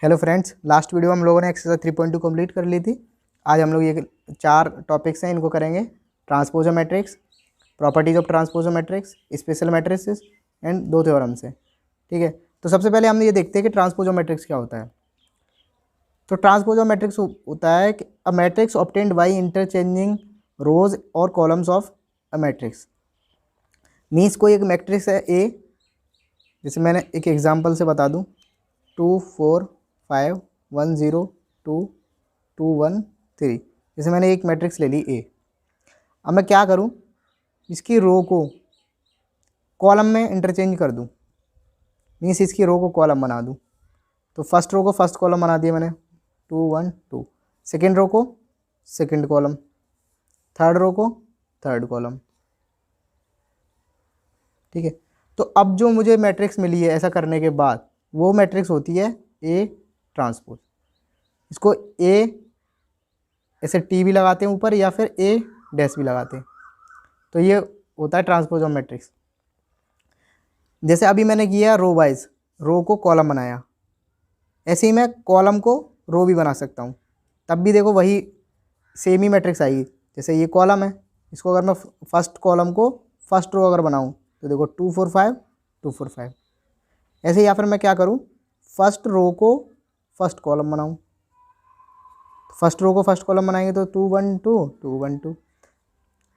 Hello friends, last video हम लोगों ने एक्सरसाइज 3.2 कंप्लीट कर ली थी। आज हम लोग ये 4 टॉपिक्स हैं, इनको करेंगे। Transposer matrix, properties of transposer matrix, special matrices and 2 theorems हैं। ठीक है, तो सबसे पहले हम ये देखते हैं कि ट्रांसपोजर मैट्रिक्स क्या होता है। तो ट्रांसपोजर मैट्रिक्स होता है कि a matrix obtained by interchanging rows और columns of a matrix. Means कोई एक मैट्रिक्स है ए, जैसे मैंने एक एग्जांपल से बता दूं, 2 4 5 1 0 2 2 1 3। जैसे मैंने एक मैट्रिक्स ले ली ए। अब मैं क्या करूं, इसकी रो को कॉलम में इंटरचेंज कर दूं, मीन्स इसकी रो को कॉलम बना दूं। तो फर्स्ट रो को फर्स्ट कॉलम बना दिया मैंने, 2 1 2। सेकेंड रो को सेकेंड कॉलम, थर्ड रो को थर्ड कॉलम। ठीक है, तो अब जो मुझे मैट्रिक्स मिली है ऐसा करने के बाद, वो मैट्रिक्स होती है ए ट्रांसपोज। इसको ए ऐसे टी भी लगाते हैं ऊपर, या फिर ए डैश भी लगाते हैं। तो ये होता है ट्रांसपोज ऑफ मैट्रिक्स। जैसे अभी मैंने किया रो वाइज, रो को कॉलम बनाया, ऐसे ही मैं कॉलम को रो भी बना सकता हूँ, तब भी देखो वही सेम ही मैट्रिक्स आएगी। जैसे ये कॉलम है, इसको अगर मैं फर्स्ट कॉलम को फर्स्ट रो अगर बनाऊँ तो देखो 2 4 5 2 4 5 ऐसे। या फिर मैं क्या करूँ, फर्स्ट रो को फर्स्ट कॉलम बनाऊँ। फर्स्ट रो को फर्स्ट कॉलम बनाएंगे तो 2 1 2 2 1 2।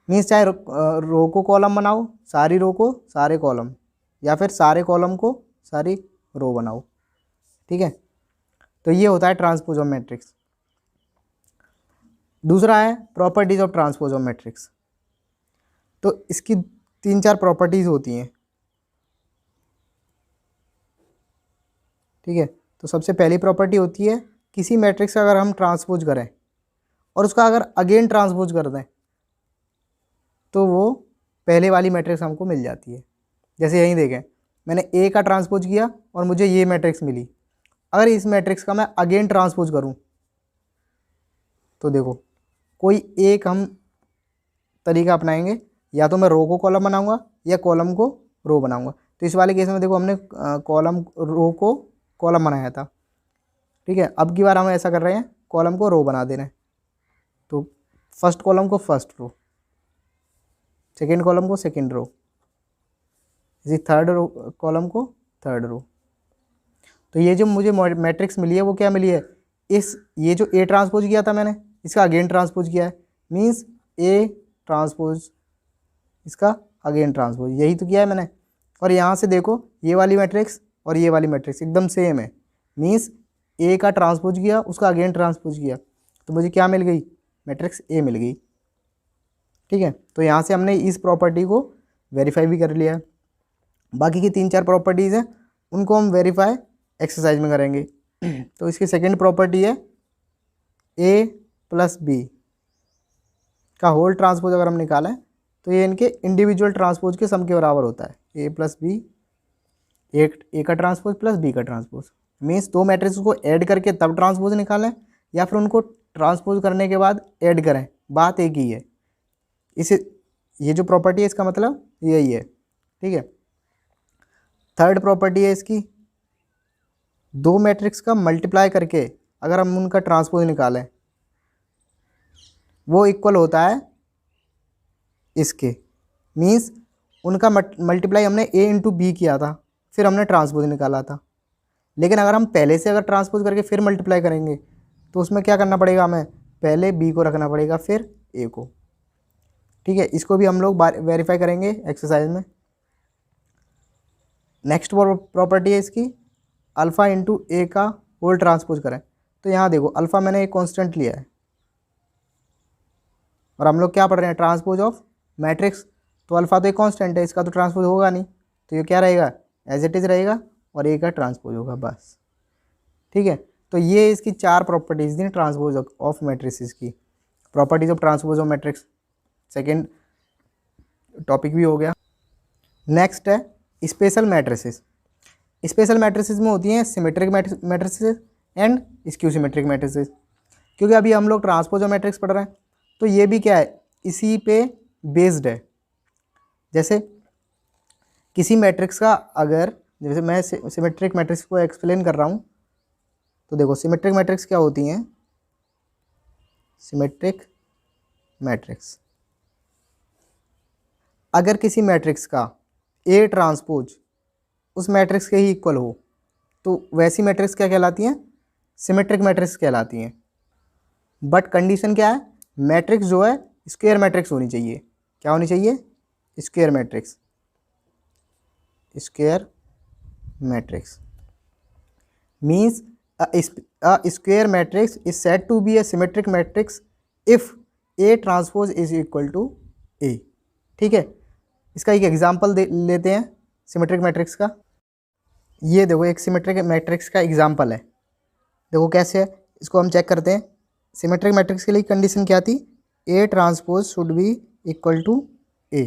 मीन्स चाहे रो को कॉलम बनाओ, सारी रो को सारे कॉलम, या फिर सारे कॉलम को सारी रो बनाओ। ठीक है, तो ये होता है ट्रांसपोज ऑफ मैट्रिक्स। दूसरा है properties of transpose of matrix. तो इसकी 3-4 प्रॉपर्टीज होती हैं। ठीक है, तो सबसे पहली प्रॉपर्टी होती है, किसी मैट्रिक्स का अगर हम ट्रांसपोज करें और उसका अगर अगेन ट्रांसपोज कर दें तो वो पहले वाली मैट्रिक्स हमको मिल जाती है। जैसे यहीं देखें, मैंने ए का ट्रांसपोज किया और मुझे ये मैट्रिक्स मिली। अगर इस मैट्रिक्स का मैं अगेन ट्रांसपोज करूं तो देखो, कोई एक हम तरीका अपनाएंगे, या तो मैं रो को कॉलम बनाऊंगा या कॉलम को रो बनाऊंगा। तो इस वाले केस में देखो, हमने कॉलम रो को कॉलम बनाया था। ठीक है, अब की बार हम ऐसा कर रहे हैं, कॉलम को रो बना दे रहे हैं। तो फर्स्ट कॉलम को फर्स्ट रो, सेकेंड कॉलम को सेकेंड रो, इसी थर्ड रो कॉलम को थर्ड रो। तो ये जो मुझे मैट्रिक्स मिली है वो क्या मिली है, ये जो ए ट्रांसपोज किया था मैंने, इसका अगेन ट्रांसपोज किया है। मीन्स ए ट्रांसपोज इसका अगेन ट्रांसपोज, यही तो किया है मैंने। और यहाँ से देखो, ये वाली मैट्रिक्स और ये वाली मैट्रिक्स एकदम सेम है। मीन्स ए का ट्रांसपोज किया, उसका अगेन ट्रांसपोज किया, तो मुझे क्या मिल गई, मैट्रिक्स ए मिल गई। ठीक है, तो यहाँ से हमने इस प्रॉपर्टी को वेरीफाई भी कर लिया है। बाकी की 3-4 प्रॉपर्टीज़ हैं, उनको हम वेरीफाई एक्सरसाइज में करेंगे। तो इसकी सेकेंड प्रॉपर्टी है ए प्लस बी का होल ट्रांसपोज अगर हम निकालें तो ये इनके इंडिविजुअल ट्रांसपोज के सम के बराबर होता है। ए प्लस बी, एक ए का ट्रांसपोज प्लस बी का ट्रांसपोज। मीन्स दो मैट्रिक्स को ऐड करके तब ट्रांसपोज निकालें, या फिर उनको ट्रांसपोज करने के बाद ऐड करें, बात एक ही है। इसे ये जो प्रॉपर्टी है इसका मतलब यही है। ठीक है, थर्ड प्रॉपर्टी है इसकी, दो मैट्रिक्स का मल्टीप्लाई करके अगर हम उनका ट्रांसपोज निकालें वो इक्वल होता है इसके। मीन्स उनका मल्टीप्लाई हमने ए इंटू बी किया था, फिर हमने ट्रांसपोज निकाला था। लेकिन अगर हम पहले से अगर ट्रांसपोज करके फिर मल्टीप्लाई करेंगे तो उसमें क्या करना पड़ेगा, हमें पहले बी को रखना पड़ेगा फिर ए को। ठीक है, इसको भी हम लोग वेरीफाई करेंगे एक्सरसाइज में। नेक्स्ट प्रॉपर्टी है इसकी, अल्फ़ा इंटू ए का होल ट्रांसपोज करें। तो यहाँ देखो, अल्फ़ा मैंने एक कांस्टेंट लिया है और हम लोग क्या पढ़ रहे हैं, ट्रांसपोज ऑफ मैट्रिक्स। तो अल्फ़ा तो एक कांस्टेंट है, इसका तो ट्रांसपोज होगा नहीं, तो ये क्या रहेगा, एज इट इज़ रहेगा, और ए का ट्रांसपोज होगा बस। ठीक है, तो ये इसकी 4 प्रॉपर्टीज दी ट्रांसपोज ऑफ मैट्रिक्स की, properties of transpose of matrix. Second topic भी हो गया। नेक्स्ट है स्पेशल मैट्रिसेस। स्पेशल मैट्रिसेस में होती हैं symmetric matrices and skew symmetric matrices. क्योंकि अभी हम लोग ट्रांसपोज ऑफ मैट्रिक्स पढ़ रहे हैं, तो ये भी क्या है, इसी पे बेस्ड है। जैसे किसी मैट्रिक्स का अगर, जैसे मैं सिमेट्रिक मैट्रिक्स को एक्सप्लेन कर रहा हूँ, तो देखो सिमेट्रिक मैट्रिक्स क्या होती हैं, सिमेट्रिक मैट्रिक्स अगर किसी मैट्रिक्स का ए ट्रांसपोज उस मैट्रिक्स के ही इक्वल हो तो वैसी मैट्रिक्स क्या कहलाती हैं, सिमेट्रिक मैट्रिक्स कहलाती हैं। बट कंडीशन क्या है, मैट्रिक्स जो है स्क्वायर मैट्रिक्स होनी चाहिए। क्या होनी चाहिए, square matrix, square matrix means a square matrix is said to be a symmetric matrix if A transpose is equal to A। ठीक है, इसका एक एग्जांपल लेते हैं सिमेट्रिक मैट्रिक्स का। ये देखो एक सिमेट्रिक मैट्रिक्स का एग्जांपल है, देखो कैसे है, इसको हम चेक करते हैं। सिमेट्रिक मैट्रिक्स के लिए कंडीशन क्या थी, A transpose should be equal to A।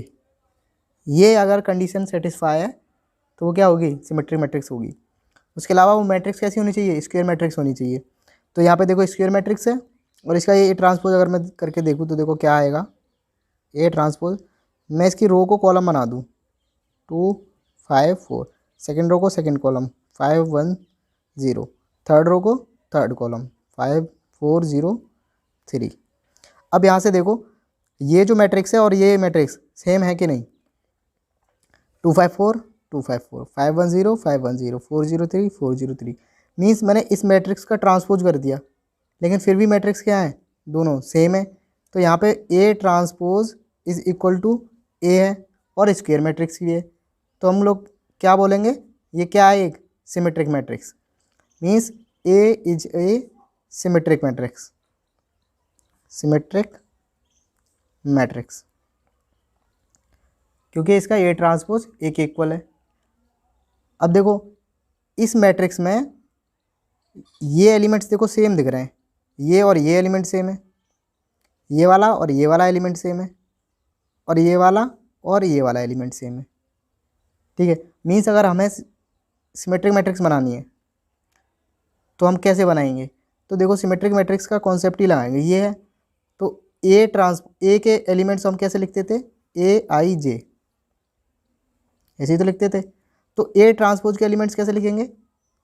ये अगर कंडीशन सेटिस्फाई है तो वो क्या होगी, सिमेट्रिक मैट्रिक्स होगी। उसके अलावा वो मैट्रिक्स कैसी होनी चाहिए, स्क्वायर मैट्रिक्स होनी चाहिए। तो यहाँ पे देखो स्क्वायर मैट्रिक्स है और इसका ये ट्रांसपोज अगर मैं करके देखूँ तो देखो क्या आएगा, ए ट्रांसपोज। मैं इसकी रो को कॉलम बना दूँ 2 5 4, सेकेंड रो को सेकेंड कॉलम 5 1 0, थर्ड रो को थर्ड कॉलम 5 4 0 3। अब यहाँ से देखो ये जो मैट्रिक्स है और ये मैट्रिक्स सेम है कि नहीं, 2 5 4 2 5 4, 5 1 0 5 1 0, 4 0 3 4 0 3। मीन्स मैंने इस मैट्रिक्स का ट्रांसपोज कर दिया, लेकिन फिर भी मैट्रिक्स क्या है, दोनों सेम है। तो यहाँ पे A transpose is equal to A है और स्क्वायर मैट्रिक्स भी है। तो हम लोग क्या बोलेंगे, ये क्या है, एक symmetric matrix. Means A is a symmetric matrix, symmetric matrix क्योंकि इसका ए ट्रांसपोज ए के इक्वल है। अब देखो इस मैट्रिक्स में ये एलिमेंट्स देखो सेम दिख रहे हैं, ये और ये एलिमेंट सेम है, ये वाला और ये वाला एलिमेंट सेम है, और ये वाला और ये वाला एलिमेंट सेम है। ठीक है, मीन्स अगर हमें सिमेट्रिक मैट्रिक्स बनानी है तो हम कैसे बनाएंगे, तो देखो सिमेट्रिक मैट्रिक्स का कॉन्सेप्ट ही लगाएंगे। ये है तो ए के एलिमेंट्स हम कैसे लिखते थे, ए आई जे, ऐसे ही तो लिखते थे। तो ए ट्रांसपोज के एलिमेंट्स कैसे लिखेंगे,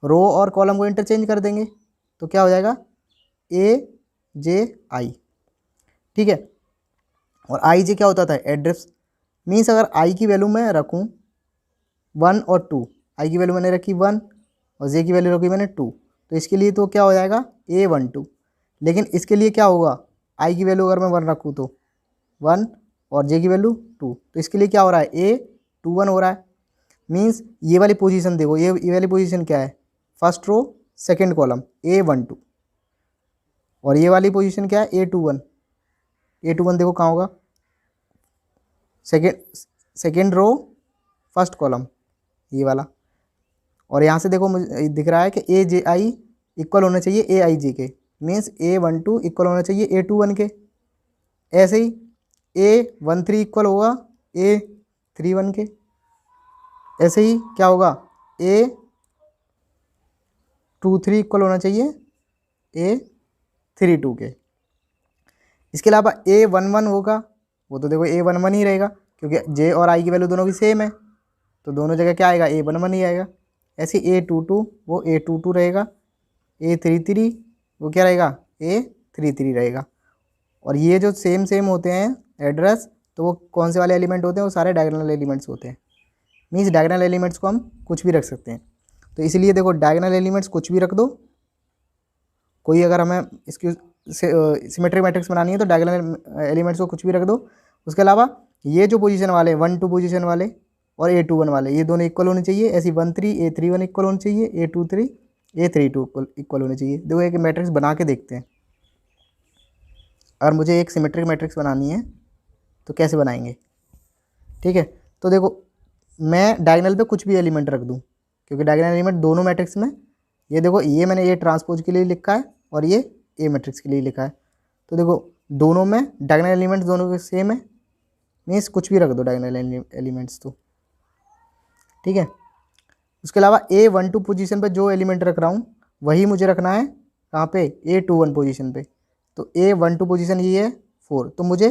रो और कॉलम को इंटरचेंज कर देंगे तो क्या हो जाएगा, ए जे आई। ठीक है, और आई जे क्या होता था, एड्रेस। मीन्स अगर आई की वैल्यू मैं रखूँ 1 और 2, आई की वैल्यू मैंने रखी 1 और जे की वैल्यू रखी मैंने 2, तो इसके लिए तो क्या हो जाएगा A12। लेकिन इसके लिए क्या होगा, आई की वैल्यू अगर मैं 1 रखूँ तो 1 और जे की वैल्यू 2, तो इसके लिए क्या हो रहा है, A21 हो रहा है। मीन्स ये वाली पोजीशन देखो, ये वाली पोजीशन क्या है, first row second column A12, और ये वाली पोजीशन क्या है, A21। A21 देखो कहाँ होगा, सेकेंड रो फर्स्ट कॉलम ये वाला। और यहाँ से देखो मुझे दिख रहा है कि ए जे आई इक्वल होना चाहिए ए आई जे के, मीन्स A12 इक्वल होना चाहिए A21 के। ऐसे ही A13 इक्वल होगा A31 के। ऐसे ही क्या होगा, A23 इक्वल होना चाहिए A32 के। इसके अलावा A11 होगा, वो तो देखो A11 ही रहेगा क्योंकि जे और आई की वैल्यू दोनों की सेम है, तो दोनों जगह क्या आएगा, A11 ही आएगा। ऐसे A22 वो A22 रहेगा, A33 वो क्या रहेगा, A33 रहेगा। और ये जो सेम होते हैं एड्रेस, तो वो कौन से वाले एलिमेंट होते हैं, वो सारे डायगोनल एलिमेंट्स होते हैं। मीन्स डायगोनल एलिमेंट्स को हम कुछ भी रख सकते हैं। तो इसलिए देखो डायगोनल एलिमेंट्स कुछ भी रख दो, कोई अगर हमें इसकी सिमेट्रिक मैट्रिक्स बनानी है तो डायगोनल एलिमेंट्स को कुछ भी रख दो। उसके अलावा ये जो पोजीशन वाले 1 2 पोजीशन वाले और A21 वाले, ये दोनों इक्वल होने चाहिए। ऐसी 1 3 A31 इक्वल होनी चाहिए, A23 A32 इक्वल होने चाहिए। देखो एक मैट्रिक्स बना के देखते हैं, अगर मुझे एक सिमेट्रिक मैट्रिक्स बनानी है तो कैसे बनाएंगे। ठीक है, तो देखो मैं डायगोनल पे कुछ भी एलिमेंट रख दूं, क्योंकि डायगोनल एलिमेंट दोनों मैट्रिक्स में, ये देखो ये मैंने ये ट्रांसपोज के लिए लिखा है और ये ए मैट्रिक्स के लिए लिखा है। तो देखो दोनों में डायगोनल एलिमेंट्स दोनों के सेम है, मीन्स कुछ भी रख दो डायगोनल एलिमेंट्स तो। ठीक है, उसके अलावा A12 पोजीशन पे जो एलिमेंट रख रहा हूँ वही मुझे रखना है कहाँ पे, A21 पोजीशन पे। तो A12 पोजीशन ये है 4, तो मुझे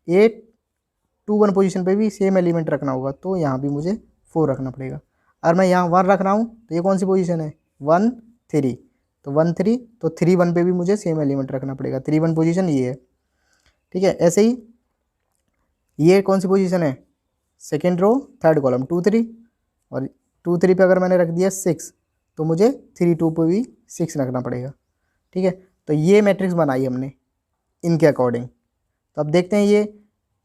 A21 पोजीशन पे भी सेम एलिमेंट रखना होगा, तो यहाँ भी मुझे 4 रखना पड़ेगा। अगर मैं यहाँ 1 रख रहा हूँ तो ये कौन सी पोजीशन है, 1 3, तो 1 3, तो 3 1 पे भी मुझे सेम एलिमेंट रखना पड़ेगा। 3 1 पोजीशन ये है, ठीक है। ऐसे ही ये कौन सी पोजीशन है, सेकेंड रो थर्ड कॉलम 2 3, और 2 3 पे अगर मैंने रख दिया 6 तो मुझे 3 2 पे भी 6 रखना पड़ेगा, ठीक है। तो ये मैट्रिक्स बनाई हमने इनके अकॉर्डिंग। तो अब देखते हैं ये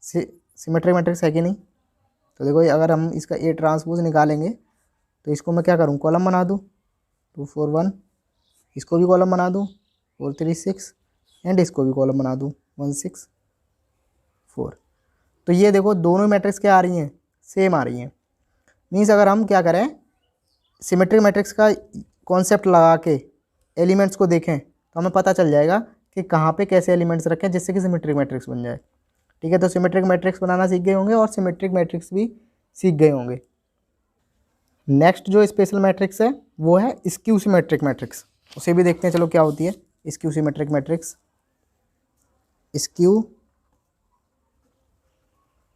सिमेट्रिक मैट्रिक्स है कि नहीं। तो देखो अगर हम इसका ए ट्रांसपोज निकालेंगे तो इसको मैं क्या करूँ, कॉलम बना दूँ 2 4 1, इसको भी कॉलम बना दूँ 4 3 6, एंड इसको भी कॉलम बना दूँ 1 6 4। तो ये देखो दोनों मैट्रिक्स क्या आ रही हैं, सेम आ रही हैं। मीन्स अगर हम क्या करें, सिमेट्रिक मैट्रिक्स का कॉन्सेप्ट लगा के एलिमेंट्स को देखें तो हमें पता चल जाएगा कि कहाँ पे कैसे एलिमेंट्स रखें जिससे कि सिमेट्रिक मैट्रिक्स बन जाए, ठीक है। तो सिमेट्रिक मैट्रिक्स बनाना सीख गए होंगे और सिमेट्रिक मैट्रिक्स भी सीख गए होंगे। नेक्स्ट जो स्पेशल मैट्रिक्स है वो है स्क्यू सिमेट्रिक मैट्रिक्स, उसे भी देखते हैं। चलो क्या होती है skew symmetric matrix. Skew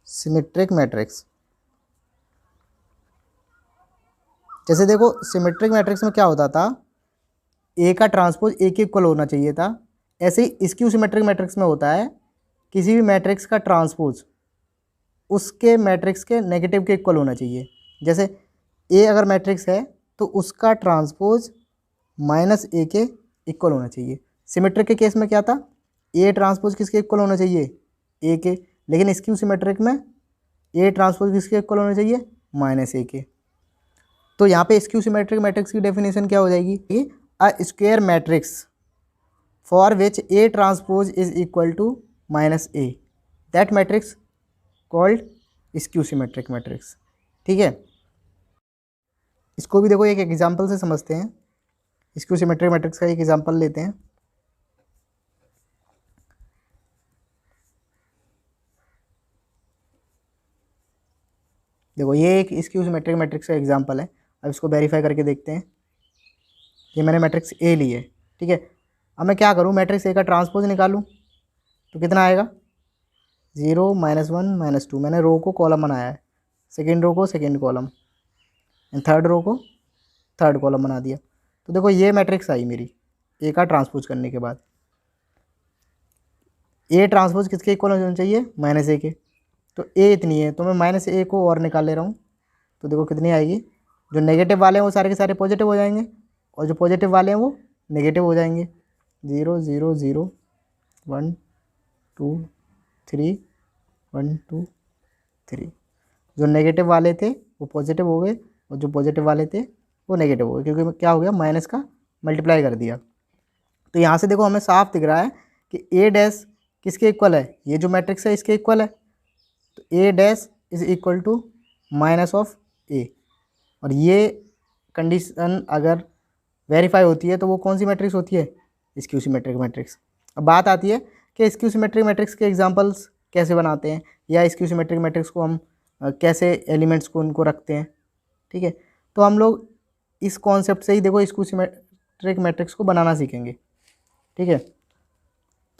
symmetric matrix, जैसे देखो सिमेट्रिक मैट्रिक्स में क्या होता था, ए का ट्रांसपोज ए के इक्वल होना चाहिए था। ऐसे ही स्क्यू सिमेट्रिक मैट्रिक्स में होता है किसी भी मैट्रिक्स का ट्रांसपोज उसके मैट्रिक्स के नेगेटिव के इक्वल होना चाहिए। जैसे ए अगर मैट्रिक्स है तो उसका ट्रांसपोज माइनस ए के इक्वल होना चाहिए। सिमेट्रिक के केस में क्या था, ए ट्रांसपोज किसके इक्वल होना चाहिए, ए के। लेकिन स्क्यू सिमेट्रिक में ए ट्रांसपोज किसके इक्वल होना चाहिए, माइनस ए के। तो यहाँ पे स्क्यू सिमेट्रिक मैट्रिक्स की डेफिनेशन क्या हो जाएगी, a square matrix for which A transpose is equal to minus A, that matrix called skew symmetric matrix, ठीक है। इसको भी देखो एक एग्जांपल से समझते हैं। स्क्यू सिमेट्रिक मैट्रिक्स का एक एग्जांपल लेते हैं। देखो ये एक स्क्यू सिमेट्रिक मैट्रिक्स का एग्जांपल है। अब इसको वेरीफाई करके देखते हैं। ये मैंने मैट्रिक्स ए ली है, ठीक है। अब मैं क्या करूँ, मैट्रिक्स ए का ट्रांसपोज निकालूँ तो कितना आएगा, 0 -1 -2। मैंने रो को कॉलम बनाया है, सेकेंड रो को second column, and third row को थर्ड कॉलम बना दिया। तो देखो ये मैट्रिक्स आई मेरी ए का ट्रांसपोज करने के बाद। ए ट्रांसपोज किसके इक्वल होना चाहिए, माइनस ए के। तो ए इतनी है तो मैं माइनस ए को और निकाल ले रहा हूँ। तो देखो कितनी आएगी, जो नेगेटिव वाले हैं वो सारे के सारे पॉजिटिव हो जाएंगे और जो पॉजिटिव वाले हैं वो नेगेटिव हो जाएंगे। 0 0 0 1 2 3 1 2 3। जो नेगेटिव वाले थे वो पॉजिटिव हो गए और जो पॉजिटिव वाले थे वो नेगेटिव हो गए, क्योंकि क्या हो गया, माइनस का मल्टीप्लाई कर दिया। तो यहाँ से देखो हमें साफ दिख रहा है कि ए डैश किसके इक्वल है, ये जो मैट्रिक्स है इसके इक्वल है। तो A dash is equal to minus of A, और ये कंडीशन अगर वेरीफाई होती है तो वो कौन सी मैट्रिक्स होती है, स्क्यू सिमेट्रिक मैट्रिक्स। अब बात आती है कि स्क्यू सिमेट्रिक मैट्रिक्स के एग्जांपल्स कैसे बनाते हैं, या स्क्यू सिमेट्रिक मैट्रिक्स को हम कैसे एलिमेंट्स को उनको रखते हैं, ठीक है। तो हम लोग इस कॉन्सेप्ट से ही देखो स्क्यू सिमेट्रिक मैट्रिक्स को बनाना सीखेंगे, ठीक है।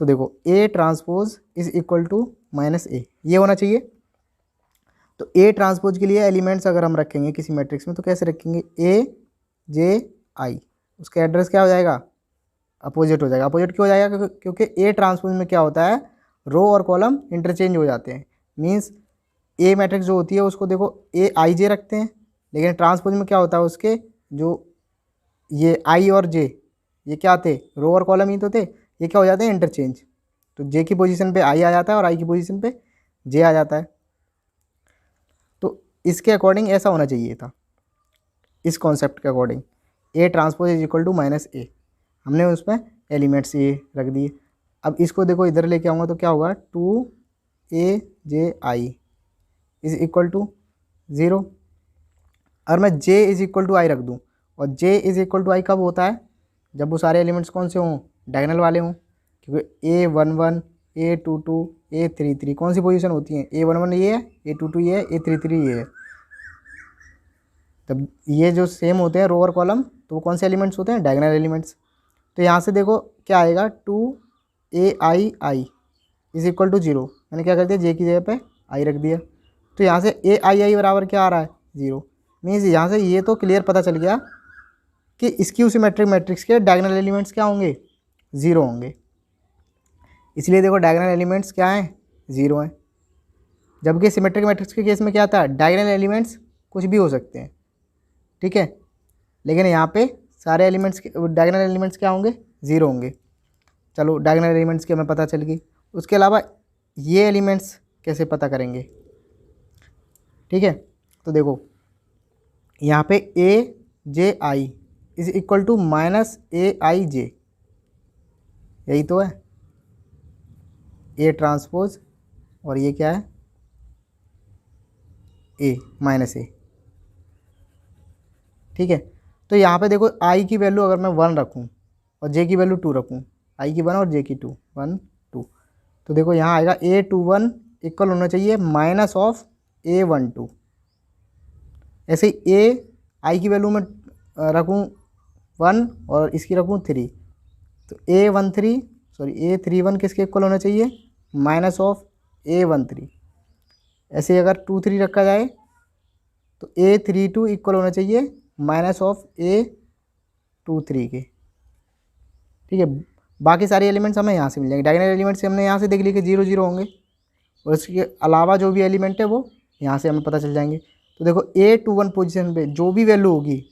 तो देखो A transpose is equal to minus A, ये होना चाहिए। तो ए ट्रांसपोज के लिए एलिमेंट्स अगर हम रखेंगे किसी मैट्रिक्स में तो कैसे रखेंगे, ए जे आई, उसका एड्रेस क्या हो जाएगा, अपोजिट हो जाएगा। अपोजिट क्यों हो जाएगा, क्योंकि ए ट्रांसपोज में क्या होता है, रो और कॉलम इंटरचेंज हो जाते हैं। मींस ए मैट्रिक्स जो होती है उसको देखो ए आई जे रखते हैं, लेकिन ट्रांसपोज में क्या होता है, उसके जो ये आई और जे ये क्या थे, रो और कॉलम ही तो थे, ये क्या हो जाते हैं, इंटरचेंज। तो जे की पोजीशन पे आई आ जाता है और आई की पोजीशन पे जे आ जाता है। तो इसके अकॉर्डिंग ऐसा होना चाहिए था, इस कॉन्सेप्ट के according A transpose is equal to minus A. हमने उसमें एलिमेंट्स ये रख दिए। अब इसको देखो इधर लेके आऊँगा तो क्या होगा, 2 ए जे आई इज इक्वल टू 0। और मैं j इज इक्वल टू आई रख दूँ, और j इज इक्वल टू आई कब होता है, जब वो सारे एलिमेंट्स कौन से हों, डायगोनल वाले हों। क्योंकि A11 A22 A33 कौन सी पोजीशन होती है, A11 ये है, A22 ये है, A33 ये है। तब ये जो सेम होते हैं रो और कॉलम, तो वो कौन से एलिमेंट्स होते हैं, डायगोनल एलिमेंट्स। तो यहाँ से देखो क्या आएगा, 2 AI I is equal to 0। मैंने क्या कर दिया, जे की जगह पे आई रख दिया। तो यहाँ से AI आई बराबर क्या आ रहा है, 0। मीन्स यहाँ से ये तो क्लियर पता चल गया कि स्क्यू सिमेट्रिक मैट्रिक्स के डायगोनल एलिमेंट्स क्या होंगे, 0 होंगे। इसलिए देखो डायगोनल एलिमेंट्स क्या हैं, 0 हैं। जबकि सिमेट्रिक मैट्रिक्स के केस में क्या था, डायगोनल एलिमेंट्स कुछ भी हो सकते हैं, ठीक है। लेकिन यहाँ पे सारे एलिमेंट्स डायगोनल एलिमेंट्स क्या होंगे, 0 होंगे। चलो डायगोनल एलिमेंट्स की हमें पता चल गई। उसके अलावा ये एलिमेंट्स कैसे पता करेंगे, ठीक है। तो देखो यहाँ पे ए जे आई इज इक्वल टू माइनस ए आई जे, यही तो है ए ट्रांसपोज, और ये क्या है, ए माइनस ए, ठीक है। तो यहाँ पे देखो आई की वैल्यू अगर मैं 1 रखूँ और जे की वैल्यू 2 रखूँ, आई की 1 और जे की 2, 1 2, तो देखो यहाँ आएगा A21 इक्वल होना चाहिए माइनस ऑफ A12। ऐसे ही ए आई की वैल्यू में रखूँ 1 और इसकी रखूँ 3, तो A31 किसके इक्वल होना चाहिए, माइनस ऑफ A13। ऐसे ही अगर 2 3 रखा जाए तो A32 इक्वल होना चाहिए माइनस ऑफ A23 के, ठीक है। बाकी सारे एलिमेंट्स हमें यहाँ से मिल जाएंगे। डायगोनल एलिमेंट्स हमने यहाँ से देख लिए कि 0 0 होंगे, और इसके अलावा जो भी एलिमेंट है वो यहाँ से हमें पता चल जाएंगे। तो देखो A21 पोजीशन पे जो भी वैल्यू होगी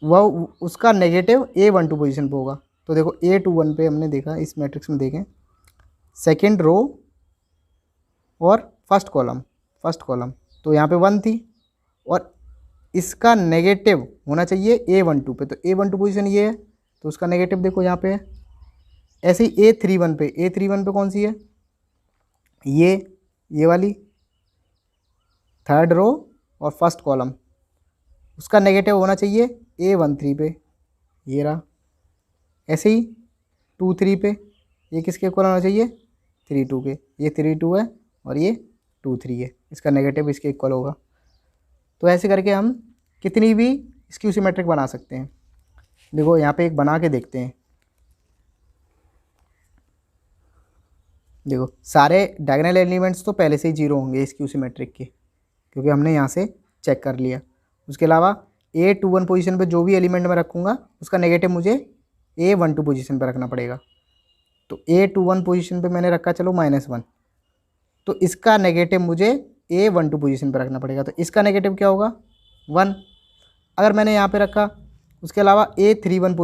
वह उसका नेगेटिव A12 पोजीशन पे होगा। तो देखो A21 पे हमने देखा, इस मैट्रिक्स में देखें, सेकेंड रो और फर्स्ट कॉलम, तो यहाँ पे 1 थी और इसका नेगेटिव होना चाहिए A12 पे, तो A12 पोजीशन ये है तो उसका नेगेटिव देखो यहाँ पे है। ऐसे ही A31 पे कौन सी है, ये वाली थर्ड रो और फर्स्ट कॉलम, उसका नेगेटिव होना चाहिए A13 पे, ये रहा। ऐसे ही 2 3 पे ये किसके इक्वल होना चाहिए, 3 2 के, ये 3 2 है और ये 2 3 है, इसका नेगेटिव इसके इक्वल होगा। तो ऐसे करके हम कितनी भी स्क्यू सिमेट्रिक बना सकते हैं। देखो यहाँ पे एक बना के देखते हैं। देखो सारे डायगोनल एलिमेंट्स तो पहले से ही 0 होंगे स्क्यू सिमेट्रिक के, क्योंकि हमने यहाँ से चेक कर लिया। उसके अलावा A21 पोजीशन पे जो भी एलिमेंट मैं रखूँगा उसका नेगेटिव मुझे A12 पोजीशन पे रखना पड़ेगा। तो A21 पोजीशन पे मैंने रखा चलो -1, तो इसका नेगेटिव मुझे A12 पोजीशन पे रखना पड़ेगा, तो इसका नेगेटिव क्या होगा, 1। अगर मैंने यहाँ पे रखा, उसके अलावा A31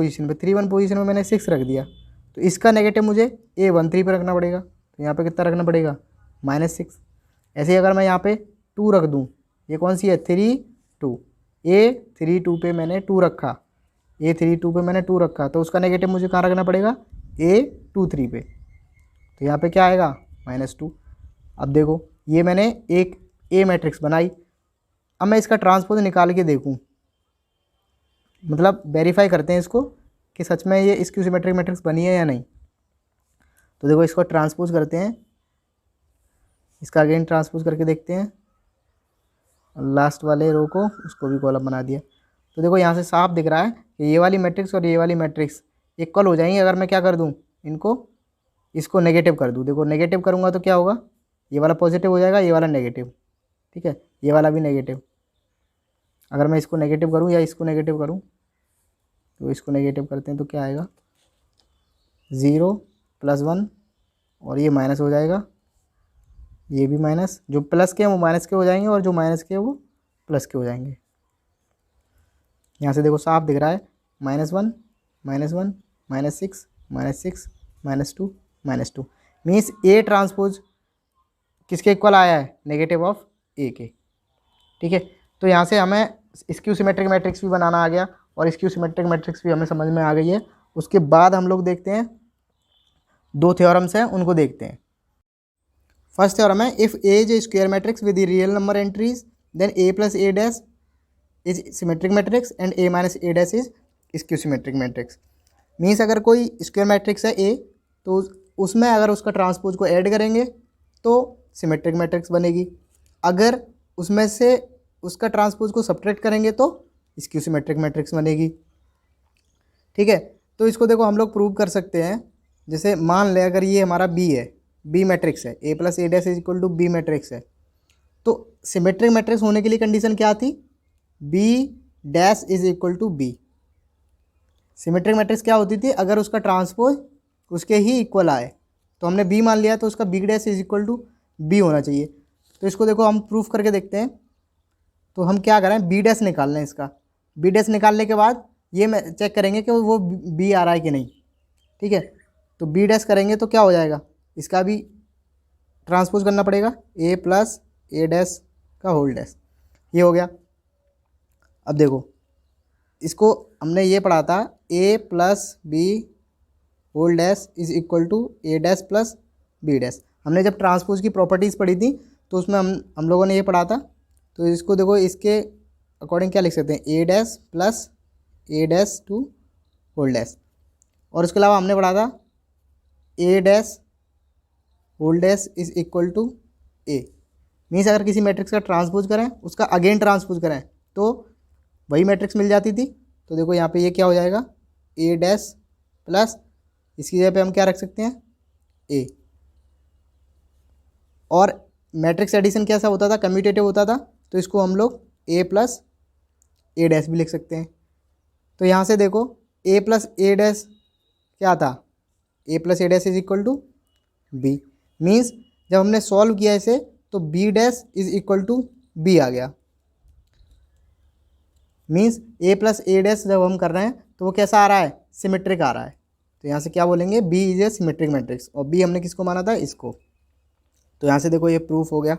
पोजीशन में मैंने 6 रख दिया, तो इसका नेगेटिव मुझे A13 पे रखना पड़ेगा, तो यहाँ पे कितना रखना पड़ेगा, -6। ऐसे ही अगर मैं यहाँ पे 2 रख दूँ, ये कौन सी है, 3 2, A32 पे मैंने 2 रखा, तो उसका नेगेटिव मुझे कहाँ रखना पड़ेगा, A23 पे, तो यहाँ पे क्या आएगा, -2। अब देखो ये मैंने एक ए मैट्रिक्स बनाई, अब मैं इसका ट्रांसपोज निकाल के देखूँ, मतलब वेरीफाई करते हैं इसको कि सच में ये स्क्यू सिमेट्रिक मैट्रिक्स बनी है या नहीं। तो देखो इसको ट्रांसपोज करते हैं, इसका अगेन ट्रांसपोज करके देखते हैं, लास्ट वाले रो को उसको भी कॉलम बना दिया। तो देखो यहाँ से साफ दिख रहा है कि ये वाली मैट्रिक्स और ये वाली मैट्रिक्स इक्वल हो जाएंगी अगर मैं क्या कर दूँ, इसको नेगेटिव कर दूँ। देखो नेगेटिव करूँगा तो क्या होगा, ये वाला पॉजिटिव हो जाएगा, ये वाला नेगेटिव, ठीक है, ये वाला भी नेगेटिव। अगर मैं इसको नेगेटिव करूँ या इसको नेगेटिव करूँ, तो इसको नेगेटिव करते हैं तो क्या आएगा, 0 +1 और ये माइनस हो जाएगा, ये भी माइनस, जो प्लस के हैं वो माइनस के हो जाएंगे और जो माइनस के हैं वो प्लस के हो जाएंगे। यहाँ से देखो साफ दिख रहा है, -1 -1 -6 -6 -2 मीन्स ए ट्रांसपोज किसके इक्वल आया है, नेगेटिव ऑफ ए के, ठीक है। तो यहाँ से हमें स्क्यू सिमेट्रिक मैट्रिक्स भी बनाना आ गया और स्क्यू सिमेट्रिक मैट्रिक्स भी हमें समझ में आ गई है। उसके बाद हम लोग देखते हैं 2 थ्योरम्स हैं, उनको देखते हैं। फर्स्ट थ्योरम है, if A is a square matrix with real number entries then A + A' is symmetric matrix and A - A' is skew symmetric matrix. Means अगर कोई स्क्वायर मैट्रिक्स है ए, तो उसमें अगर उसका ट्रांसपोज को ऐड करेंगे तो सिमेट्रिक मैट्रिक्स बनेगी, अगर उसमें से उसका ट्रांसपोज को सब्ट्रैक्ट करेंगे तो स्क्यू सिमेट्रिक मैट्रिक्स बनेगी, ठीक है। तो इसको देखो हम लोग प्रूव कर सकते हैं। जैसे मान लें अगर ये हमारा बी है, बी मैट्रिक्स है, A + A' is equal to B matrix है, तो सिमेट्रिक मैट्रिक्स होने के लिए कंडीशन क्या थी, B dash is equal to B. Symmetric matrix क्या होती थी, अगर उसका ट्रांसपोज उसके ही इक्वल आए, तो हमने बी मान लिया तो उसका B dash is equal to B होना चाहिए। तो इसको देखो हम प्रूफ करके देखते हैं। तो हम क्या करें, बी डैश निकाल लें इसका। बी डैश निकालने के बाद ये मैं चेक करेंगे कि वो बी आ रहा है कि नहीं। ठीक है, तो बी डैश करेंगे तो क्या हो जाएगा, इसका भी ट्रांसपोज करना पड़ेगा, ए प्लस ए डैश का होल डैश, ये हो गया। अब देखो इसको हमने ये पढ़ा था, A plus B whole dash is equal to A dash plus B dash. हमने जब ट्रांसपोज की प्रॉपर्टीज़ पढ़ी थी तो उसमें हम लोगों ने ये पढ़ा था। तो इसको देखो इसके अकॉर्डिंग क्या लिख सकते हैं, A dash plus A dash to whole dash. और उसके अलावा हमने पढ़ा था A dash whole dash is equal to A. Means अगर किसी मैट्रिक्स का ट्रांसपोज करें, उसका अगेन ट्रांसपोज करें, तो वही मैट्रिक्स मिल जाती थी। तो देखो यहाँ पे ये क्या हो जाएगा, ए डैश प्लस इसकी जगह पे हम क्या रख सकते हैं, ए। और मैट्रिक्स एडिशन कैसा होता था, कम्यूटेटिव होता था, तो इसको हम लोग ए प्लस ए डैश भी लिख सकते हैं। तो यहाँ से देखो ए प्लस ए डैश क्या था, A plus A dash is equal to B. Means जब हमने सॉल्व किया इसे तो B dash is equal to B आ गया। Means A plus A dash जब हम कर रहे हैं तो वो कैसा आ रहा है, सिमेट्रिक आ रहा है। तो यहाँ से क्या बोलेंगे, B is a symmetric matrix. और बी हमने किसको माना था, इसको। तो यहाँ से देखो ये प्रूफ हो गया।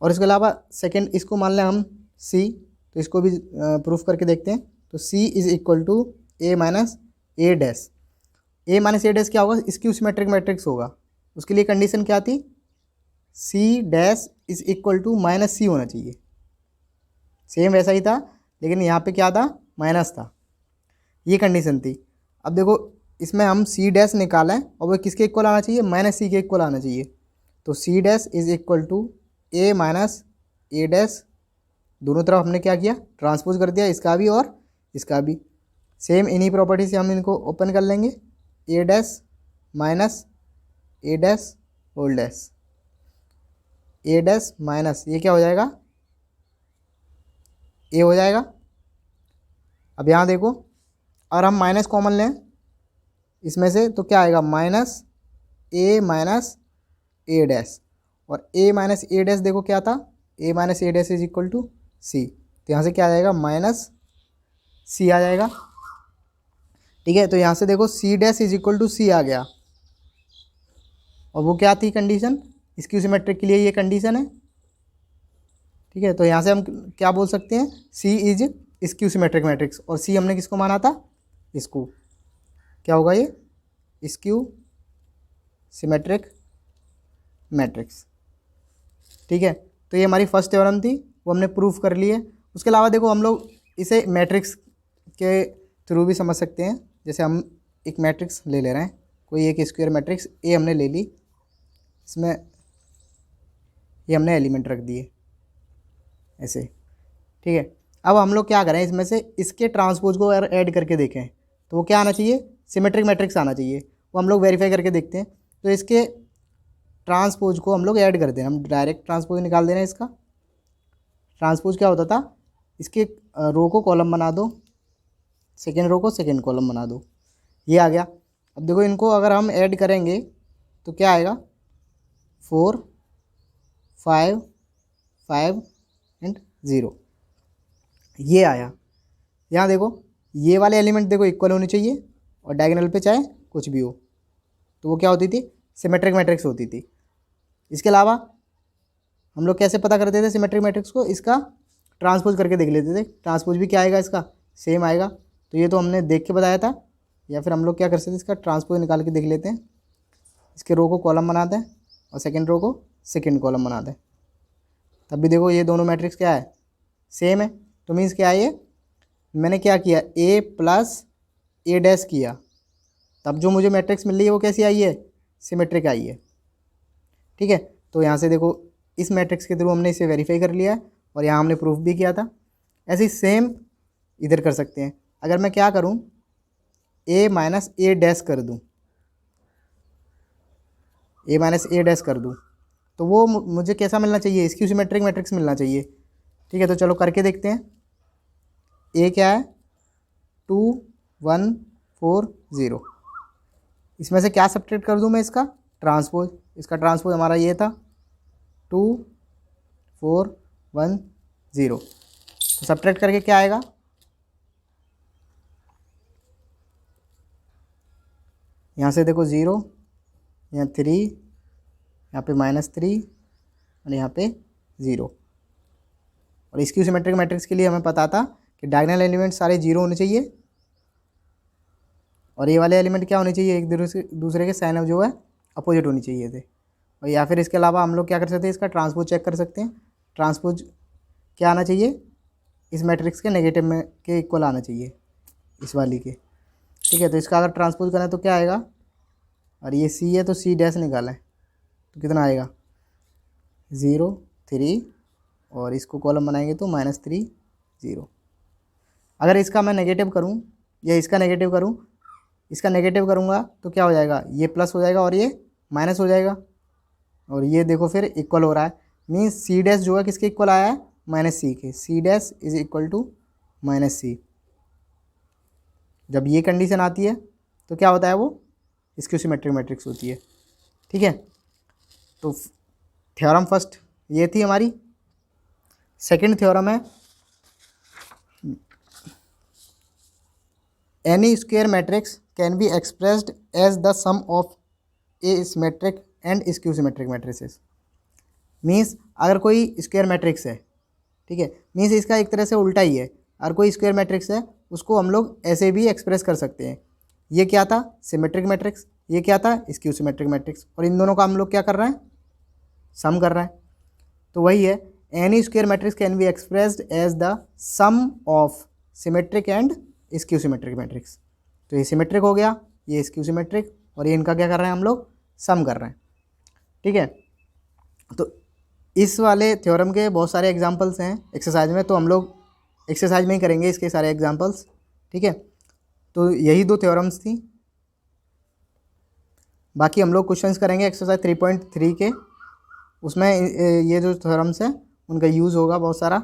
और इसके अलावा सेकंड इसको मान लें हम सी, तो इसको भी प्रूफ करके देखते हैं। तो C is equal to A minus A dash. A minus A dash क्या होगा, स्क्यू सिमेट्रिक मैट्रिक्स होगा। उसके लिए कंडीशन क्या थी, C dash is equal to minus C होना चाहिए। सेम वैसा ही था, लेकिन यहाँ पे क्या था, माइनस था, ये कंडीशन थी। अब देखो इसमें हम सी डैश निकालें और वो किसके इक्वल आना चाहिए, माइनस सी के इक्वल आना चाहिए। तो C dash is equal to A minus A dash, दोनों तरफ हमने क्या किया, ट्रांसपोज कर दिया, इसका भी और इसका भी। सेम इन्हीं प्रॉपर्टी से हम इनको ओपन कर लेंगे, ए dash minus A dash whole dash, A dash minus ये क्या हो जाएगा, ए हो जाएगा। अब यहाँ देखो अगर हम माइनस कॉमन लें इसमें से तो क्या आएगा, माइनस ए डैश। और ए माइनस ए डैश देखो क्या था, A minus A dash is equal to C. तो यहाँ से क्या आ जाएगा, माइनस सी आ जाएगा। ठीक है, तो यहाँ से देखो C dash is equal to C आ गया। और वो क्या थी कंडीशन, स्क्यू सिमेट्रिक के लिए ये कंडीशन है। ठीक है, तो यहाँ से हम क्या बोल सकते हैं, सी इज स्क्यू सिमेट्रिक मैट्रिक्स। और सी हमने किसको माना था, इसको। क्या होगा ये, स्क्यू सिमेट्रिक मैट्रिक्स। ठीक है, तो ये हमारी फर्स्ट थ्योरम थी, वो हमने प्रूफ कर ली है। उसके अलावा देखो हम लोग इसे मैट्रिक्स के थ्रू भी समझ सकते हैं। जैसे हम एक मैट्रिक्स ले रहे हैं, कोई एक स्क्वायर मैट्रिक्स ए हमने ले ली, इसमें ये हमने एलिमेंट रख दिए ऐसे। ठीक है, अब हम लोग क्या करें, इसमें से इसके ट्रांसपोज को अगर ऐड करके देखें तो वो क्या आना चाहिए, सिमेट्रिक मैट्रिक्स आना चाहिए। वो हम लोग वेरीफाई करके देखते हैं। तो इसके ट्रांसपोज को हम लोग ऐड कर दें, हम डायरेक्ट ट्रांसपोज निकाल दे रहे हैं इसका। ट्रांसपोज क्या होता था, इसके रो को कॉलम बना दो, सेकेंड रो को सेकेंड कॉलम बना दो, ये आ गया। अब देखो इनको अगर हम ऐड करेंगे तो क्या आएगा, 4 5 5 एंड 0, ये आया। यहाँ देखो ये वाले एलिमेंट देखो इक्वल होने चाहिए और डायगोनल पे चाहे कुछ भी हो, तो वो क्या होती थी, सिमेट्रिक मैट्रिक्स होती थी। इसके अलावा हम लोग कैसे पता करते थे सिमेट्रिक मैट्रिक्स को, इसका ट्रांसपोज करके देख लेते थे। ट्रांसपोज भी क्या आएगा, इसका सेम आएगा। तो ये तो हमने देख के बताया था, या फिर हम लोग क्या कर सकते हैं, इसका ट्रांसपोज निकाल के देख लेते हैं। इसके रो को कॉलम बनाते हैं और सेकेंड रो को सेकेंड कॉलम बनाते हैं, तब भी देखो ये दोनों मैट्रिक्स क्या है, सेम है। तो मीन्स क्या है, ये मैंने क्या किया, ए प्लस ए डैश किया, तब जो मुझे मैट्रिक्स मिल रही है वो कैसी आई है, सिमेट्रिक आई है। ठीक है, तो यहाँ से देखो इस मैट्रिक्स के थ्रू हमने इसे वेरीफाई कर लिया है और यहाँ हमने प्रूफ भी किया था। ऐसे ही सेम इधर कर सकते हैं। अगर मैं क्या करूँ, ए माइनस ए डैश कर दूँ, ए डैश कर दूँ, तो वो मुझे कैसा मिलना चाहिए, स्क्यू सिमेट्रिक मैट्रिक्स मिलना चाहिए। ठीक है, तो चलो करके देखते हैं। ए क्या है, 2 1 4 0। इसमें से क्या सब्ट्रैक्ट कर दूँ मैं, इसका ट्रांसपोज। इसका ट्रांसपोज हमारा ये था 2 4 1 0। तो सब्ट्रैक्ट करके क्या आएगा, यहाँ से देखो 0, यहाँ 3, यहाँ पे -3 और यहाँ पे 0। और स्क्यू सिमेट्रिक मैट्रिक्स के लिए हमें पता था कि डायगोनल एलिमेंट सारे 0 होने चाहिए और ये वाले एलिमेंट क्या होने चाहिए, एक दूसरे के साइन जो है अपोजिट होनी चाहिए थे। और या फिर इसके अलावा हम लोग क्या कर सकते हैं, इसका ट्रांसपोज चेक कर सकते हैं। ट्रांसपोज क्या आना चाहिए, इस मैट्रिक्स के नेगेटिव में के इक्वल आना चाहिए, इस वाली के। ठीक है, तो इसका अगर ट्रांसपोज करें तो क्या आएगा, और ये सी है तो सी डैश निकालें तो कितना आएगा 0 3, और इसको कॉलम बनाएंगे तो -3 0। अगर इसका मैं नेगेटिव करूं या इसका नेगेटिव करूं, इसका नेगेटिव करूंगा तो क्या हो जाएगा, ये प्लस हो जाएगा और ये माइनस हो जाएगा, और ये देखो फिर इक्वल हो रहा है। मीन्स सी डैश जो है किसके इक्वल आया है, -c के। C dash is equal to -c। जब ये कंडीशन आती है तो क्या होता है, वो स्क्यू सिमेट्रिक मैट्रिक्स होती है। ठीक है, तो थ्योरम फर्स्ट ये थी हमारी। सेकंड थ्योरम है, any square matrix can be expressed as the sum of a symmetric and skew symmetric matrices. Means अगर कोई स्क्वायर मैट्रिक्स है, ठीक है, मीन्स इसका एक तरह से उल्टा ही है। अगर कोई स्क्वायर मैट्रिक्स है उसको हम लोग ऐसे भी एक्सप्रेस कर सकते हैं। ये क्या था, सिमेट्रिक मैट्रिक्स, ये क्या था, स्क्यू सिमेट्रिक मैट्रिक्स, और इन दोनों का हम लोग क्या कर रहे हैं, सम कर रहे हैं। तो वही है, any square matrix can be expressed as the sum of symmetric and skew symmetric matrix. तो ये सिमेट्रिक हो गया, ये स्क्यू सिमेट्रिक, और ये इनका क्या कर रहे हैं हम लोग, सम कर रहे हैं। ठीक है, तो इस वाले थ्योरम के बहुत सारे एग्जांपल्स हैं एक्सरसाइज में, तो हम लोग एक्सरसाइज में ही करेंगे इसके सारे एग्जांपल्स। ठीक है, तो यही 2 थ्योरम्स थी, बाकी हम लोग क्वेश्चंस करेंगे एक्सरसाइज 3.3 के। उसमें ये जो थ्योरम्स हैं उनका यूज़ होगा बहुत सारा।